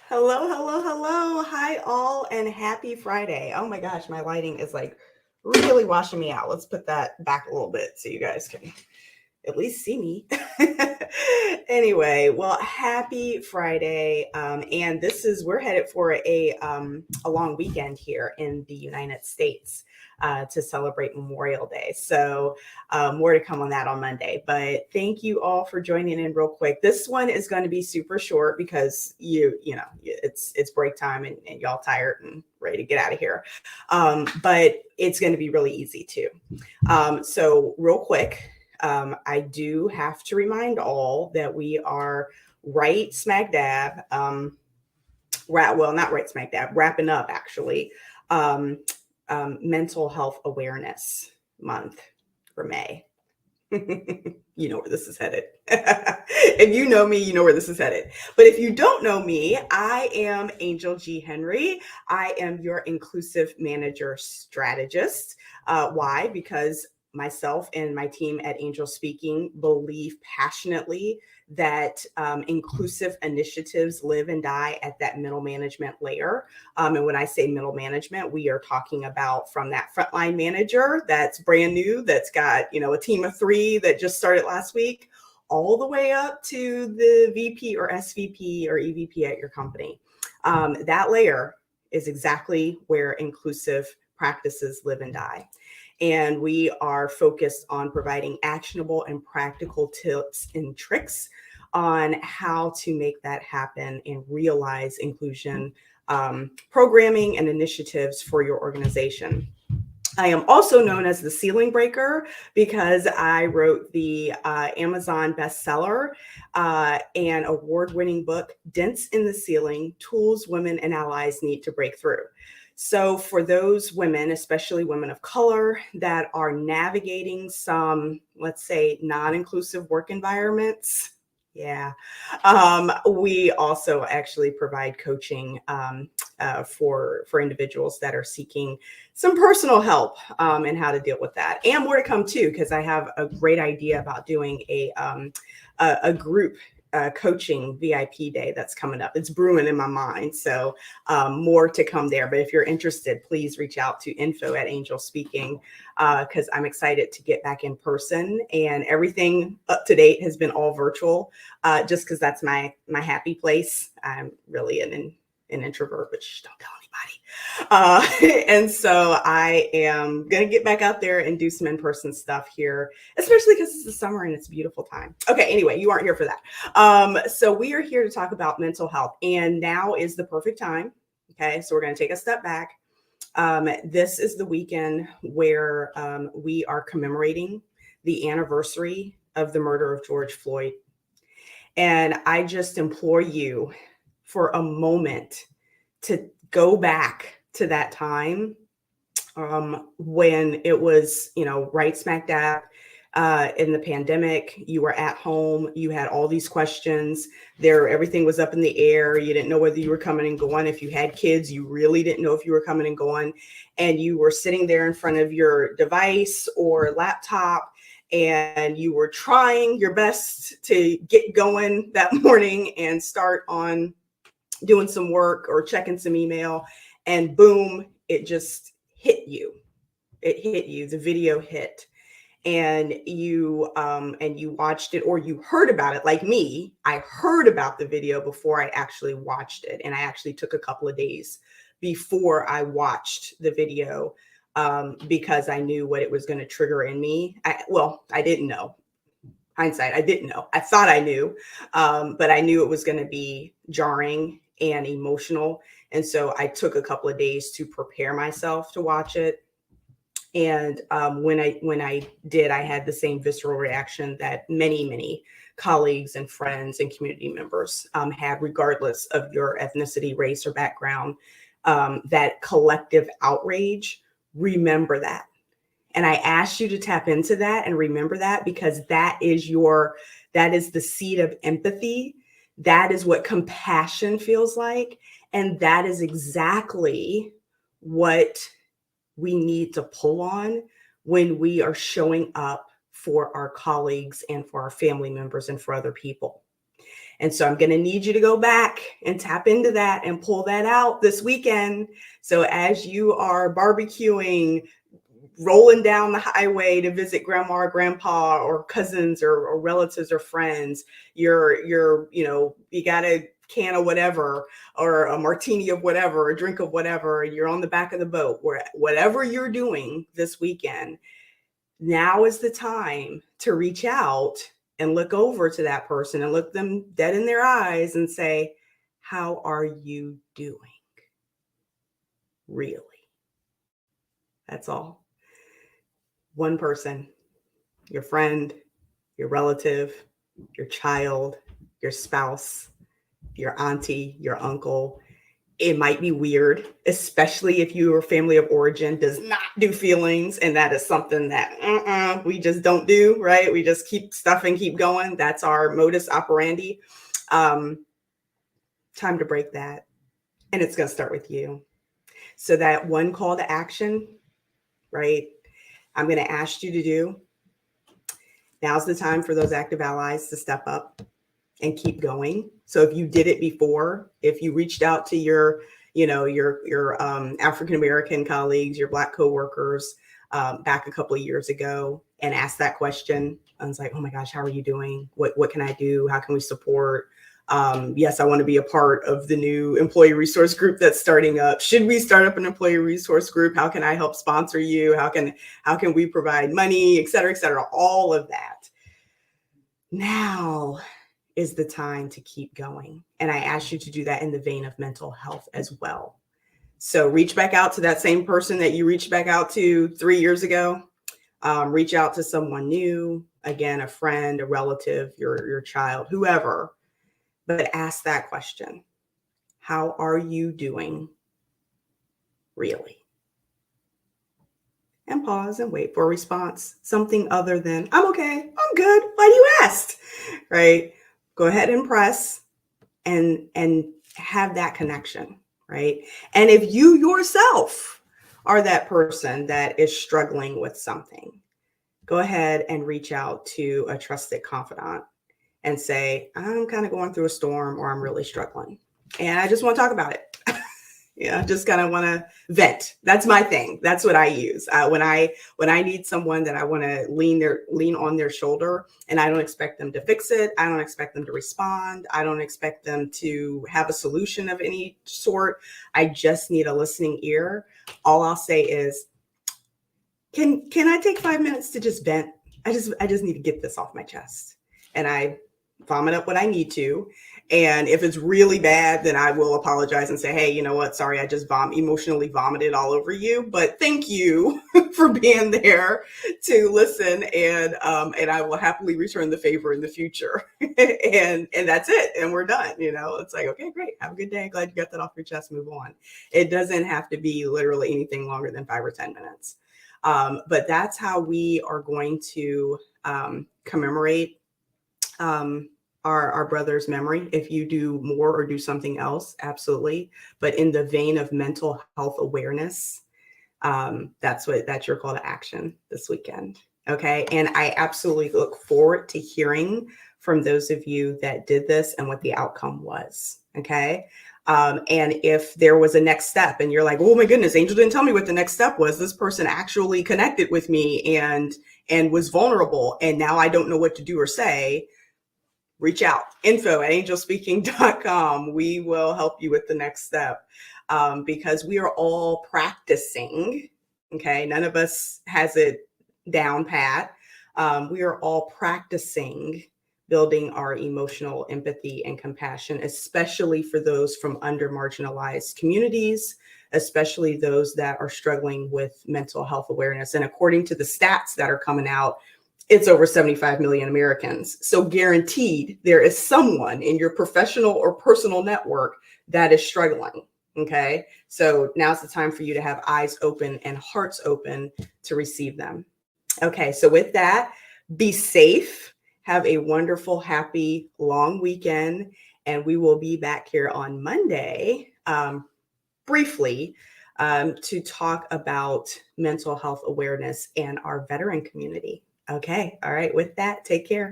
Hello, hello, hello. Hi, all, and happy Friday. Oh my gosh, my lighting is like really washing me out. Let's put that back a little bit so you guys can at least see me. Anyway, well, happy Friday. And we're headed for a long weekend here in the United States to celebrate Memorial Day. So, more to come on that on Monday. But thank you all for joining in real quick. This one is going to be super short because it's break time and y'all tired and ready to get out of here. But it's going to be really easy too. So, real quick. I do have to remind all that we are right smack dab, not right smack dab, wrapping up actually, um, Mental Health Awareness Month for May. You know where this is headed. If you know me, you know where this is headed. But if you don't know me, I am Angel G. Henry. I am your inclusive manager strategist. Why? Because myself and my team at AngelsSpeaking believe passionately that inclusive initiatives live and die at that middle management layer. And when I say middle management, we are talking about from that frontline manager that's brand new, that's got, a team of 3 that just started last week, all the way up to the VP or SVP or EVP at your company. That layer is exactly where inclusive practices live and die. And we are focused on providing actionable and practical tips and tricks on how to make that happen and realize inclusion programming and initiatives for your organization. I am also known as the ceiling breaker because I wrote the Amazon bestseller and award-winning book, Dents in the Ceiling: Tools Women and Allies Need to Break Through. So for those women, especially women of color, that are navigating some, let's say, non-inclusive work environments, we also actually provide coaching for individuals that are seeking some personal help and how to deal with that, and more to come too, because I have a great idea about doing a group coaching VIP day that's coming up. It's brewing in my mind, so more to come there. But if you're interested, please reach out to info@AngelsSpeaking because I'm excited to get back in person, and everything up to date has been all virtual just because that's my happy place. I'm really an introvert, but don't tell anybody. And so I am going to get back out there and do some in-person stuff here, especially because it's the summer and it's a beautiful time. Okay, anyway, you aren't here for that. So we are here to talk about mental health, and now is the perfect time. Okay, so we're going to take a step back. This is the weekend where we are commemorating the anniversary of the murder of George Floyd. And I just implore you for a moment to go back to that time when it was, right smack dab in the pandemic. You were at home. You had all these questions. Everything was up in the air. You didn't know whether you were coming and going. If you had kids, you really didn't know if you were coming and going. And you were sitting there in front of your device or laptop, and you were trying your best to get going that morning and start on doing some work or checking some email, and boom, it just hit you. It hit you. The video hit, and you watched it, or you heard about it. Like me, I heard about the video before I actually watched it, and I actually took a couple of days before I watched the video because I knew what it was going to trigger in me. I didn't know. Hindsight, I didn't know. I thought I knew, but I knew it was going to be jarring and emotional. And so I took a couple of days to prepare myself to watch it. And when I did, I had the same visceral reaction that many colleagues and friends and community members had, regardless of your ethnicity, race, or background. That collective outrage. Remember that. And I asked you to tap into that and remember that, because that is the seed of empathy. That is what compassion feels like. And that is exactly what we need to pull on when we are showing up for our colleagues and for our family members and for other people. And so I'm going to need you to go back and tap into that and pull that out this weekend. So as you are barbecuing, rolling down the highway to visit grandma or grandpa or cousins or relatives or friends, you got a can of whatever or a martini of whatever, a drink of whatever, and you're on the back of the boat, where whatever you're doing this weekend, now is the time to reach out and look over to that person and look them dead in their eyes and say, how are you doing? Really? That's all. One person, your friend, your relative, your child, your spouse, your auntie, your uncle. It might be weird, especially if your family of origin does not do feelings. And that is something that we just don't do, right? We just keep stuffing, keep going. That's our modus operandi. Time to break that. And it's going to start with you. So that one call to action, right? I'm going to ask you to do. Now's the time for those active allies to step up and keep going. So if you did it before, if you reached out to your African-American colleagues, your Black coworkers back a couple of years ago and asked that question, I was like, oh my gosh, how are you doing? What can I do? How can we support? Yes, I want to be a part of the new employee resource group that's starting up. Should we start up an employee resource group? How can I help sponsor you? How can we provide money, et cetera, all of that. Now is the time to keep going. And I ask you to do that in the vein of mental health as well. So reach back out to that same person that you reached back out to 3 years ago. Reach out to someone new, again, a friend, a relative, your child, whoever. But ask that question. How are you doing? Really? And pause and wait for a response. Something other than, I'm okay, I'm good. Why do you ask? Right? Go ahead and press and have that connection, right? And if you yourself are that person that is struggling with something, go ahead and reach out to a trusted confidant and say, I'm kind of going through a storm, or I'm really struggling and I just want to talk about it. Yeah, just kind of want to vent. That's my thing. That's what I use when I need someone that I want to lean on their shoulder, and I don't expect them to fix it. I don't expect them to respond. I don't expect them to have a solution of any sort. I just need a listening ear. All I'll say is, can I take 5 minutes to just vent? I just need to get this off my chest, and I vomit up what I need to. And if it's really bad, then I will apologize and say, hey, you know what? Sorry, I just emotionally vomited all over you. But thank you for being there to listen. And I will happily return the favor in the future. and that's it. And we're done. It's like, okay, great. Have a good day. Glad you got that off your chest. Move on. It doesn't have to be literally anything longer than 5 or 10 minutes. But that's how we are going to commemorate our brother's memory. If you do more or do something else, absolutely. But in the vein of mental health awareness, that's your call to action this weekend. Okay. And I absolutely look forward to hearing from those of you that did this and what the outcome was. Okay. And if there was a next step and you're like, oh my goodness, Angel didn't tell me what the next step was. This person actually connected with me and was vulnerable, and now I don't know what to do or say. Reach out, info@angelspeaking.com. We will help you with the next step, because we are all practicing. Okay. None of us has it down pat. We are all practicing building our emotional empathy and compassion, especially for those from under marginalized communities, especially those that are struggling with mental health awareness. And according to the stats that are coming out, it's over 75 million Americans. So guaranteed there is someone in your professional or personal network that is struggling. Okay. So now's the time for you to have eyes open and hearts open to receive them. Okay. So with that, be safe. Have a wonderful, happy, long weekend. And we will be back here on Monday, briefly, to talk about mental health awareness and our veteran community. Okay. All right. With that, take care.